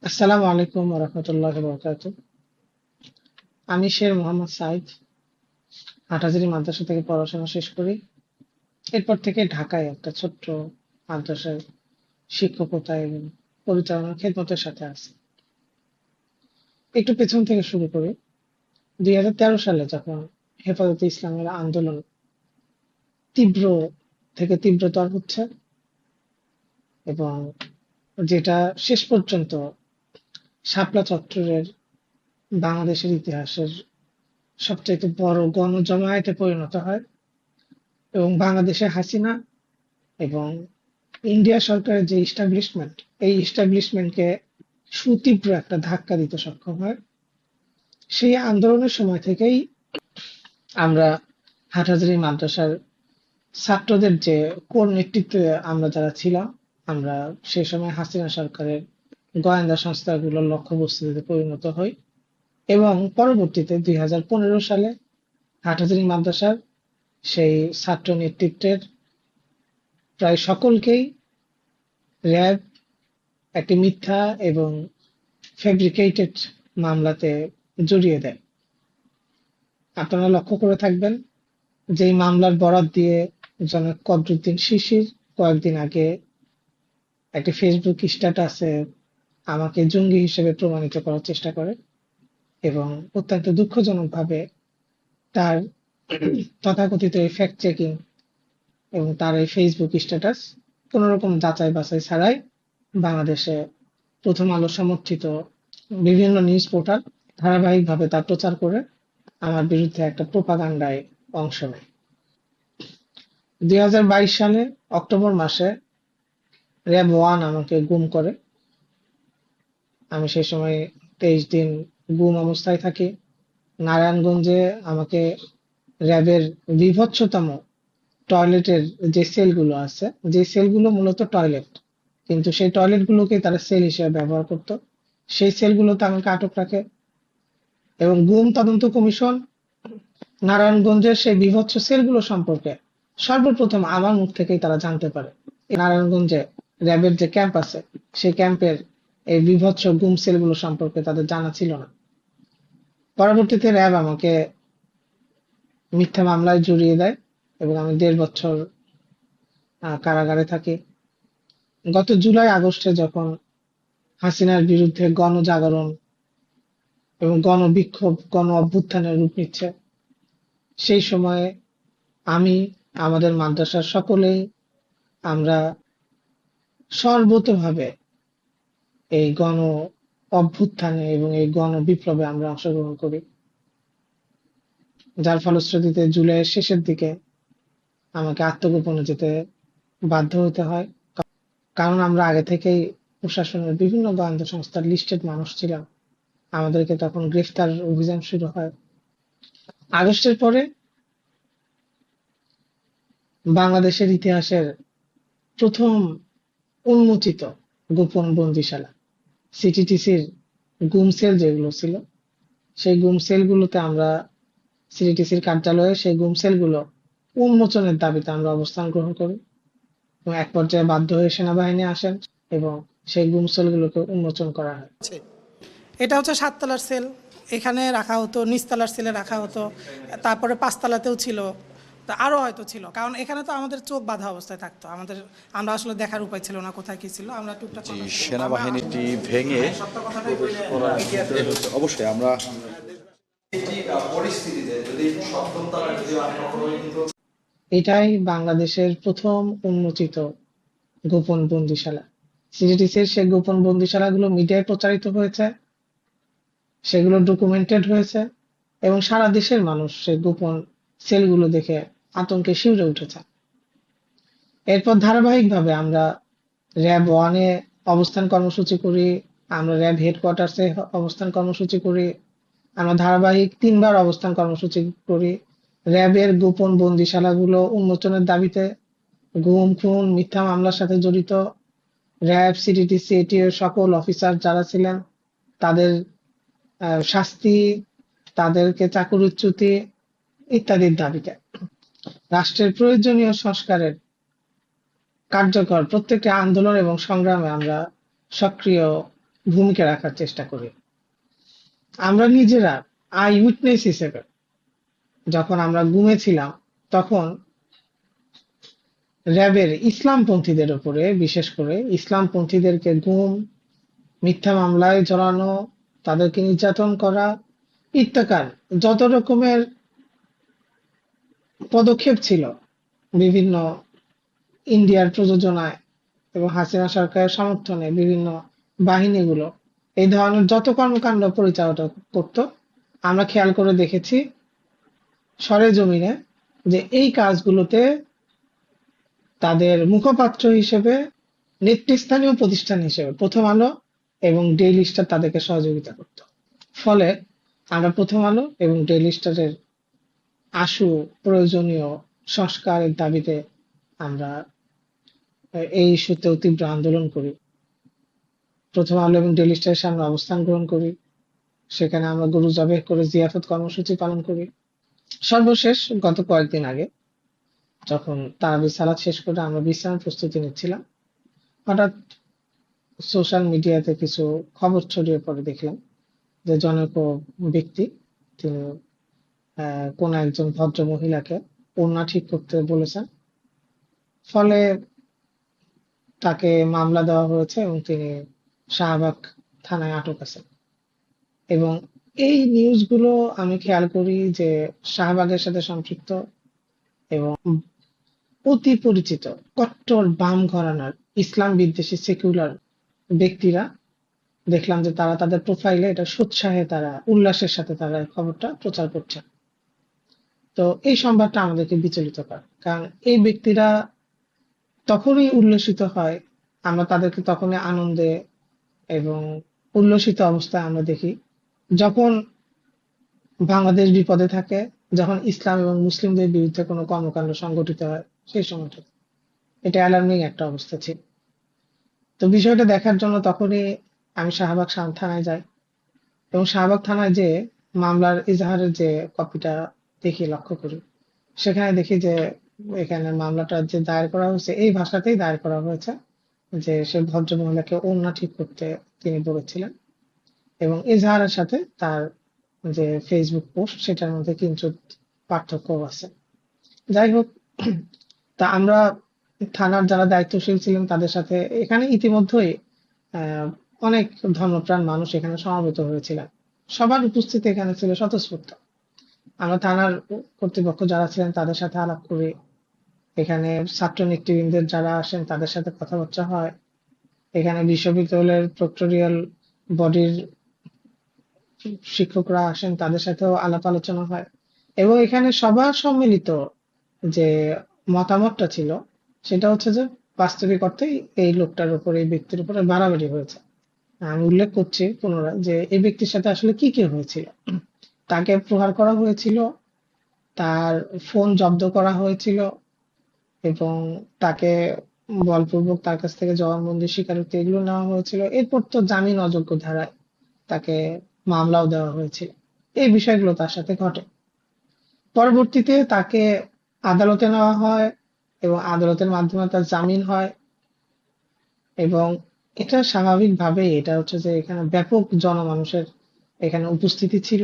আসসালামু আলাইকুম রহমতুল্লাহ বরকাত। আমি শের মোহাম্মদ সাইদ হাটহাজারী মাদ্রাসা থেকে পড়াশোনা শেষ করি। এরপর থেকে ঢাকায় একটা ছোট্ট মাদ্রাসায় শিক্ষকতা এবং পরিচালনার খেদমতের সাথে আছি। একটু পেছন থেকে শুরু করি। 2013 সালে যখন হেফাজতে ইসলামের আন্দোলন তীব্র থেকে তীব্রতর হচ্ছে এবং যেটা শেষ পর্যন্ত শাপলা চত্বরের বাংলাদেশের ইতিহাসের সবচাইতে বড় গণজমায়েতে পরিণত হয় এবং বাংলাদেশে হাসিনা এবং ইন্ডিয়া সরকারের যে ইস্টাবলিশমেন্ট, এই ইস্টাবলিশমেন্টকে সুতীব্র একটা ধাক্কা দিতে সক্ষম হয়। সেই আন্দোলনের সময় থেকেই আমরা হাটহাজারী মাদ্রাসার ছাত্রদের যে কোর নেতৃত্বে আমরা যারা ছিলাম, আমরা সেই সময় হাসিনা সরকারের গোয়েন্দা সংস্থাগুলোর লক্ষ্যবস্তুতে পরিণত হই এবং পরবর্তীতে 2015 সালে হাটহাজারী মাদ্রাসার সেই ছাত্র নেতৃত্বের প্রায় সকলকেই র্যাব একটি মিথ্যা এবং ফেব্রিকেটেড মামলাতে জড়িয়ে দেয়। আপনারা লক্ষ্য করে থাকবেন যে এই মামলার বরাত দিয়ে জনাব কদরুদ্দিন শিশির কয়েকদিন আগে একটি ফেসবুক স্ট্যাটাসে আমাকে জঙ্গি হিসেবে প্রমাণিত করার চেষ্টা করে এবং অত্যন্ত দুঃখজনকভাবে তার তথাকথিত এই ফ্যাক্ট চেকিং এবং তার এই ফেসবুক স্ট্যাটাস কোন রকম যাচাই বাছাই ছাড়াই বাংলাদেশে প্রথম আলো সমর্থিত বিভিন্ন নিউজ পোর্টাল ধারাবাহিকভাবে তা প্রচার করে আমার বিরুদ্ধে একটা প্রোপাগান্ডায় অংশ নেয়। 2022 সালে অক্টোবর মাসে র্যাব 1 আমাকে গুম করে। আমি সেই সময় 23 দিন গুম অবস্থায় থাকি। নারায়ণগঞ্জে আমাকে র্যাবের বীভৎসতম টয়লেটের যে সেলগুলো আছে, যে সেলগুলো মূলত টয়লেট, কিন্তু সেই টয়লেটগুলোকে তারা সেল হিসেবে ব্যবহার করত, সেই সেলগুলোতে আমাকে আটক রাখে এবং গুম তদন্ত কমিশন নারায়ণগঞ্জের সেই বীভৎস সেলগুলো সম্পর্কে সর্বপ্রথম আমার মুখ থেকেই তারা জানতে পারে। এই নারায়ণগঞ্জে র্যাবের যে ক্যাম্প আছে, সেই ক্যাম্পের এই বীভৎস গুম সেলগুলো সম্পর্কে তাদের জানা ছিল না। পরবর্তীতে র্যাব আমাকে মিথ্যা মামলায় জড়িয়ে দেয় এবং আমি 1.5 বছর কারাগারে থাকি। গত জুলাই আগস্টে যখন হাসিনার বিরুদ্ধে গণজাগরণ এবং গণবিক্ষোভ গণ অভ্যুত্থানের রূপ নিচ্ছে, সেই সময়ে আমি, আমাদের মাদ্রাসার সকলেই আমরা সর্বতোভাবে এই গণ অভ্যুত্থানে এবং এই গণ বিপ্লবে আমরা অংশগ্রহণ করি, যার ফলশ্রুতিতে জুলাইয়ের শেষের দিকে আমাকে আত্মগোপনে যেতে বাধ্য হতে হয়, কারণ আমরা আগে থেকেই প্রশাসনের বিভিন্ন গোয়েন্দা সংস্থার লিস্টেড মানুষ ছিলাম। আমাদেরকে তখন গ্রেফতার অভিযান শুরু হয়। আগস্টের পরে বাংলাদেশের ইতিহাসের প্রথম উন্মোচিত গোপন বন্দিশালা সিটিটিসির গুম সেল যেগুলো ছিল, সেই গুম সেলগুলোতে আমরা সিটিটিসির কার্যালয়ে সেই গুম সেলগুলো উন্মোচনের দাবিতে আমরা অবস্থান গ্রহণ করি এবং এক পর্যায়ে বাধ্য হয়ে সেনাবাহিনী আসেন এবং সেই গুম সেলগুলোকে উন্মোচন করা হয়। এটা হচ্ছে 7 তলার সেল। এখানে রাখা হতো, নিচতলার সেলে রাখা হতো, তারপরে 5 তলাতেও ছিল, তা আরও হয়তো ছিল, কারণ এখানে তো আমাদের চোখ বাঁধা অবস্থায় থাকতো। আমরা আসলে দেখার উপায় ছিল না কোথায় কি ছিল, আমরা টুকটাক জি, কথা শুনতাম। সেনাবাহিনীটি ভেঙে সত্য কথাটাই বলে অবশ্যই আমরা এটাই বাংলাদেশের প্রথম উন্মোচিত গোপন বন্দিশালা। সিটিটিসির সেই গোপন বন্দিশালাগুলো মিডিয়ায় প্রচারিত হয়েছে, সেগুলো ডকুমেন্টেড হয়েছে এবং সারা দেশের মানুষ সেই গোপন সেলগুলো দেখে আতঙ্কে শিউরে উঠেছে। এরপর ধারাবাহিকভাবে আমরা র্যাব 1-এ অবস্থান কর্মসূচি করি, আমরা র্যাব হেডকোয়ার্টার্সে অবস্থান কর্মসূচি করি, আমরা ধারাবাহিক 3 বার অবস্থান কর্মসূচি করি র্যাবের গোপন বন্দিশালাগুলো উন্মোচনের দাবিতে। গুম, খুন, মিথ্যা মামলার সাথে জড়িত র্যাব, সিটিটিসি, এটিএর সকল অফিসার যারা ছিলেন তাদের শাস্তি, তাদেরকে চাকরিচ্যুতি ইত্যাদির দাবিতে রাষ্ট্রের প্রয়োজনীয় সংস্কারের কার্যকর প্রত্যেকটি আন্দোলন এবং সংগ্রামে আমরা সক্রিয় ভূমিকা রাখার চেষ্টা করি। আমরা নিজেরা আই উইটনেস হিসেবে যখন আমরা ঘুমেছিলাম, তখন র্যাবের ইসলামপন্থীদের উপরে, বিশেষ করে ইসলামপন্থীদেরকে গুম, মিথ্যা মামলায় জড়ানো, তাদেরকে নির্যাতন করা ইত্যাকার যত রকমের পদক্ষেপ ছিল বিভিন্ন ইন্ডিয়ার প্রযোজনায় এবং হাসিনা সরকারের সমর্থনে বিভিন্ন বাহিনীগুলো এই ধরনের যত কর্মকাণ্ড পরিচালনা করত, আমরা খেয়াল করে দেখেছি সরেজমিনে যে এই কাজগুলোতে তাদের মুখপাত্র হিসেবে নেতৃস্থানীয় প্রতিষ্ঠান হিসেবে প্রথম আলো এবং ডেইলি স্টার তাদেরকে সহযোগিতা করত। ফলে আমরা প্রথম আলো এবং ডেইলি স্টারের আশু প্রয়োজনীয় সংস্কারের দাবিতে আমরা এই ইস্যুতেও তীব্র আন্দোলন করি। প্রথম আলো এবং ডেইলি স্টারের সামনে অবস্থান গ্রহণ করি, সেখানে আমরা গরু জবাই করে জিয়াফত কর্মসূচি পালন করি। সর্বশেষ গত কয়েকদিন আগে যখন তারাবি সালাত শেষ করে আমরা বিশ্রামের প্রস্তুতি নিচ্ছিলাম, হঠাৎ সোশ্যাল মিডিয়াতে কিছু খবর ছড়িয়ে পড়ে, দেখলাম যে জনৈক ব্যক্তি তিনি কোন একজন ভদ্র মহিলাকে ওড়না ঠিক করতে বলেছেন। ফলে তাকে মামলা দেওয়া হয়েছে এবং তিনি শাহবাগ থানায় আটক আছেন। এবং এই নিউজগুলো আমি খেয়াল করি যে শাহবাগের সাথে সম্পৃক্ত এবং অতি পরিচিত কট্টর বাম ঘরানার ইসলাম বিদ্বেষী সেকুলার ব্যক্তিরা, দেখলাম যে তারা তাদের প্রোফাইলে এটা সোৎসাহে তারা উল্লাসের সাথে তারা এই খবরটা প্রচার করছে। তো এই সংবাদটা আমাদেরকে বিচলিত করে, কারণ এই ব্যক্তিরা তখনই উল্লসিত হয়, আমরা তাদেরকে তখনই আনন্দে এবং উল্লসিত অবস্থায় আমরা দেখি যখন বাংলাদেশ বিপদে থাকে, যখন ইসলাম এবং মুসলিমদের বিরুদ্ধে কোনো কর্মকাণ্ড সংগঠিত হয়, সেই সময়টা এটা অ্যালার্মিং একটা অবস্থা ছিল। তো বিষয়টা দেখার জন্য তখনই আমি শাহবাগ থানায় যাই এবং শাহবাগ থানায় যে মামলার ইজাহারের যে কপিটা দেখি, লক্ষ্য করি, সেখানে দেখি যে এখানে মামলাটা যে দায়ের করা হয়েছে এই ভাষাতেই দায়ের করা হয়েছে যে সে ভদ্র মহিলাকে ওড়না ঠিক করতে তিনি বলেছিলেন, এবং এজাহারের সাথে তার যে ফেসবুক পোস্ট সেটার মধ্যে কিঞ্চিত পার্থক্য আছে। যাই হোক, তা আমরা থানার যারা দায়িত্বশীল ছিলেন তাদের সাথে এখানে ইতিমধ্যেই আহ, অনেক ধর্মপ্রাণ মানুষ এখানে সমবেত হয়েছিলেন, সবার উপস্থিতি এখানে ছিল স্বতঃস্ফূর্ত। আমরা থানার কর্তৃপক্ষ যারা ছিলেন তাদের সাথে আলাপ করি, এখানে ছাত্র নেতৃবৃন্দের যারা আসেন তাদের সাথে কথাবার্তা হয়, এখানে বিশ্ববিদ্যালয়ের প্রক্টোরিয়াল বডির শিক্ষকরা আসেন তাদের সাথেও আলাপ আলোচনা হয়, এবং এখানে সবার সম্মিলিত যে মতামতটা ছিল সেটা হচ্ছে যে বাস্তবিক অর্থেই এই লোকটার উপর, এই ব্যক্তির উপরে বাড়াবাড়ি হয়েছে। আমি উল্লেখ করছি পুনরায় যে এই ব্যক্তির সাথে আসলে কি কি হয়েছিল। তাকে প্রহার করা হয়েছিল, তার ফোন জব্দ করা হয়েছিল এবং তাকে বলপূর্বক তার কাছ থেকে জবানবন্দি, স্বীকারোক্তি এগুলো নেওয়া হয়েছিল। এরপর তো জামিন অযোগ্য ধারায় তাকে মামলাও দেওয়া হয়েছিল। এই বিষয়গুলো তার সাথে ঘটে। পরবর্তীতে তাকে আদালতে নেওয়া হয় এবং আদালতের মাধ্যমে তার জামিন হয়, এবং এটা স্বাভাবিকভাবেই এটা হচ্ছে যে এখানে ব্যাপক জনমানুষের এখানে উপস্থিতি ছিল,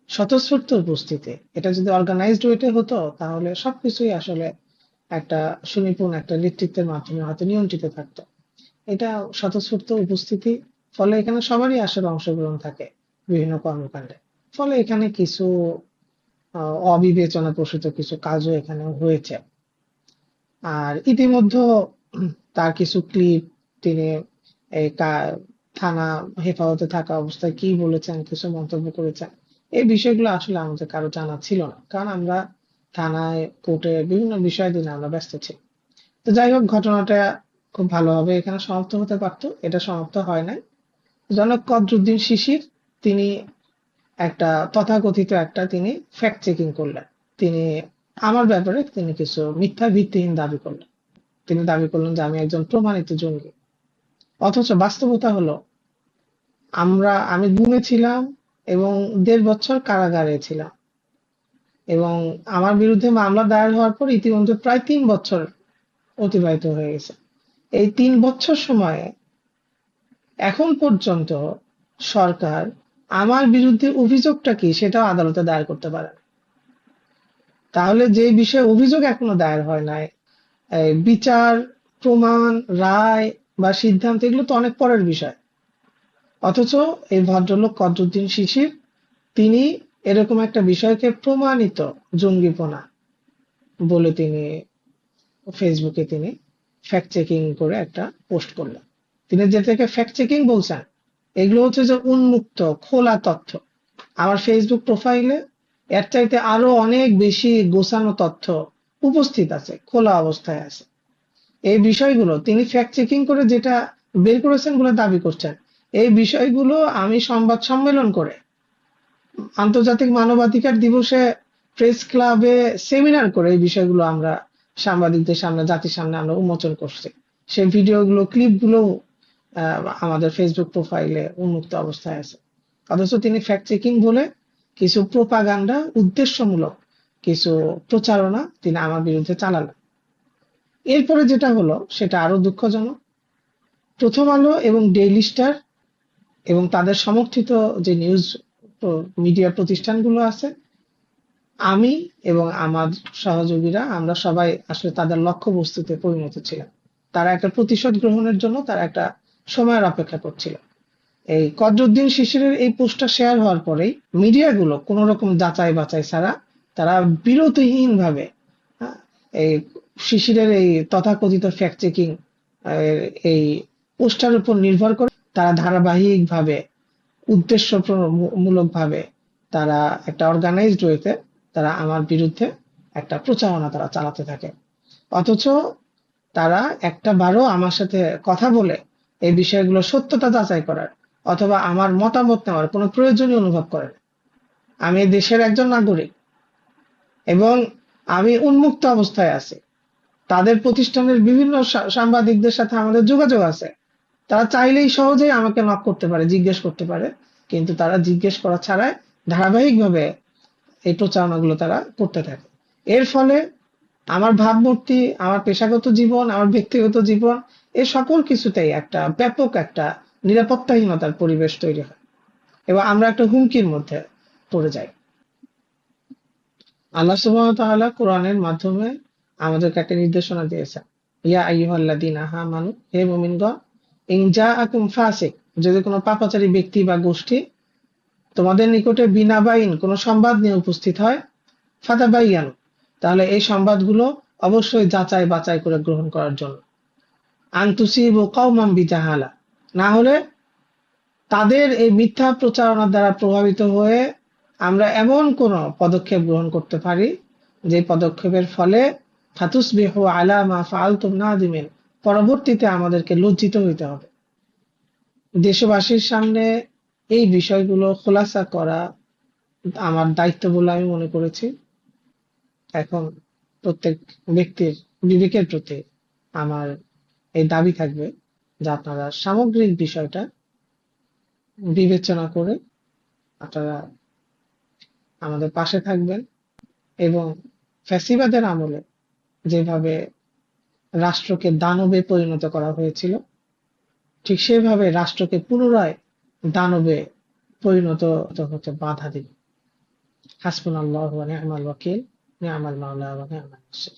স্বতঃস্ফূর্ত উপস্থিতি। এটা যদি অর্গানাইজড ওয়েতে হতো তাহলে সবকিছুই আসলে একটা সুনিপুণ একটা নেতৃত্বের মাধ্যমে হয়তো নিয়ন্ত্রিত থাকতো। এটা স্বতঃস্ফূর্ত উপস্থিতি, ফলে এখানে সবারই আসলে অংশগ্রহণ থাকে বিভিন্ন কর্মকাণ্ডে। ফলে এখানে কিছু অবিবেচনা প্রসূত কিছু কাজও এখানে হয়েছে। আর ইতিমধ্যে তার কিছু ক্লিপ তিনি এই থানা হেফাজতে থাকা অবস্থায় কি বলেছেন, কিছু মন্তব্য করেছেন, এই বিষয়গুলো আসলে আমাদের কারো জানা ছিল না, কারণ আমরা থানায় কোর্টে বিভিন্ন বিষয় দিনে আমরা ব্যস্ত ছিলাম। তো যাই হোক, ঘটনাটা খুব ভালোভাবে এখানে সমাপ্ত হতে পারতো, এটা সমাপ্ত হয় নাই। জনাব কদরুদ্দিন শিশির তিনি একটা তথাকথিত একটা তিনি ফ্যাক্ট চেকিং করলেন। তিনি আমার ব্যাপারে তিনি কিছু মিথ্যা ভিত্তিহীন দাবি করলেন। তিনি দাবি করলেন যে আমি একজন প্রমাণিত জঙ্গি, অথচ বাস্তবতা হলো আমি গুমে ছিলাম এবং 1.5 বছর কারাগারে ছিলাম, এবং আমার বিরুদ্ধে মামলা দায়ের হওয়ার পর ইতিমধ্যে প্রায় 3 বছর অতিবাহিত হয়ে গেছে। এই 3 বছর সময়ে এখন পর্যন্ত সরকার আমার বিরুদ্ধে অভিযোগটা কি সেটাও আদালতে দায়ের করতে পারে না। তাহলে যে বিষয়ে অভিযোগ এখনো দায়ের হয় নাই, এই বিচার, প্রমাণ, রায় বা সিদ্ধান্ত এগুলো তো অনেক পরের বিষয়। অথচ এই ভদ্রলোক কদরুদ্দিন শিশির তিনি এরকম একটা বিষয়কে প্রমাণিত জঙ্গিপনা বলে তিনি ফেসবুকে তিনি ফ্যাক্ট চেকিং করে একটা পোস্ট করলেন। তিনি যেটাকে ফ্যাক্ট চেকিং বলছেন, এগুলো হচ্ছে যে উন্মুক্ত খোলা তথ্য। আমার ফেসবুক প্রোফাইলে এর চাইতে আরো অনেক বেশি গোছানো তথ্য উপস্থিত আছে, খোলা অবস্থায় আছে। এই বিষয়গুলো তিনি ফ্যাক্ট চেকিং করে যেটা বের করেছেন বলে দাবি করছেন, এই বিষয়গুলো আমি সংবাদ সম্মেলন করে আন্তর্জাতিক মানবাধিকার দিবসে প্রেস ক্লাবে সেমিনার করে এই বিষয়গুলো আমরা সাংবাদিকদের সামনে, জাতির সামনে আমরা উন্মোচন করছি। সেই ভিডিওগুলো, ক্লিপগুলো আমাদের ফেসবুক প্রোফাইলে উন্মুক্ত অবস্থায় আছে। অথচ তিনি ফ্যাক্ট চেকিং বলে কিছু প্রোপাগান্ডা, উদ্দেশ্যমূলক কিছু প্রচারণা তিনি আমার বিরুদ্ধে চালালেন। এরপরে যেটা হলো সেটা আরো দুঃখজনক। প্রথম আলো এবং ডেইলি স্টার এবং তাদের সমর্থিত যে নিউজ মিডিয়া প্রতিষ্ঠানগুলো আছে, আমি এবং আমার সহযোগীরা আমরা সবাই আসলে তাদের লক্ষ্যবস্তুতে পরিণত ছিলাম। তারা একটা প্রতিশোধ গ্রহণের জন্য তারা একটা সময়ের অপেক্ষা করছিল। এই কদরুদ্দিন শিশিরের এই পোস্টটা শেয়ার হওয়ার পরেই মিডিয়াগুলো কোনো রকম যাচাই বাছাই ছাড়া তারা বিরতিহীন ভাবে এই শিশিরের এই তথাকথিত ফ্যাক্ট চেকিং এই পোস্টার উপর নির্ভর করে তারা ধারাবাহিক ভাবে উদ্দেশ্যমূলক ভাবে তারা একটা অর্গানাইজড ওয়েতে তারা আমার বিরুদ্ধে একটা প্রচারণা তারা চালাতে থাকে। অথচ তারা একটা বারও আমার সাথে কথা বলে এই বিষয়গুলো সত্যতা যাচাই করার অথবা আমার মতামত নেওয়ার কোনো প্রয়োজনীয় অনুভব করে না। আমি এই দেশের একজন নাগরিক এবং আমি উন্মুক্ত অবস্থায় আছি। তাদের প্রতিষ্ঠানের বিভিন্ন সাংবাদিকদের সাথে আমাদের যোগাযোগ আছে। তারা চাইলেই সহজেই আমাকে নক করতে পারে, জিজ্ঞেস করতে পারে, কিন্তু তারা জিজ্ঞেস করা ছাড়াই ধারাবাহিকভাবে এই প্রচারণাগুলো তারা করতে থাকে। এর ফলে আমার ভাবমূর্তি, আমার পেশাগত জীবন, আমার ব্যক্তিগত জীবন, এ সকল কিছুতেই একটা ব্যাপক একটা নিরাপত্তাহীনতার পরিবেশ তৈরি হয় এবং আমরা একটা হুমকির মধ্যে পড়ে যাই। আল্লাহ সুবহানাহু ওয়া তাআলা কোরআনের মাধ্যমে আমাদেরকে একটা নির্দেশনা দিয়েছেন, ইয়া আইয়ুহাল্লাযীনা আমানু, হে মুমিনগণ, ইন জাআকুম ফাসিক, যদি কোনো পাপাচারী ব্যক্তি বা গোষ্ঠী তোমাদের নিকটে বিনাবাইন কোনো সংবাদ নিয়ে উপস্থিত হয়, ফাতাবাইয়ানু, তাহলে এই সংবাদগুলো অবশ্যই যাচাই বাছাই করে গ্রহণ করার জন্য। আন তুসিবু কওমান বিজাহালা, না হলে তাদের এই মিথ্যা প্রচারণার দ্বারা প্রভাবিত হয়ে আমরা এমন কোন পদক্ষেপ গ্রহণ করতে পারি যে পদক্ষেপের ফলে ফাতুসবিহু আলা মা ফাআলতুম নাদিমিন, পরবর্তীতে আমাদেরকে লজ্জিত হইতে হবে। দেশবাসীর সামনে এই বিষয়গুলো খোলাসা করা আমার দায়িত্ব বলে আমি মনে করেছি। এখন প্রত্যেক ব্যক্তির বিবেকের প্রতি আমার এই দাবি থাকবে যে আপনারা সামগ্রিক বিষয়টা বিবেচনা করে আপনারা আমাদের পাশে থাকবেন এবং ফ্যাসিবাদের আমলে যেভাবে রাষ্ট্রকে দানবে পরিণত করা হয়েছিল, ঠিক সেভাবে রাষ্ট্রকে পুনরায় দানবে পরিণত হতে বাধা দিবে। হাসবুনাল্লাহু ওয়া নি'মাল ওয়াকিল, নি'মাল মাওলা ওয়া নি'মান নাসির।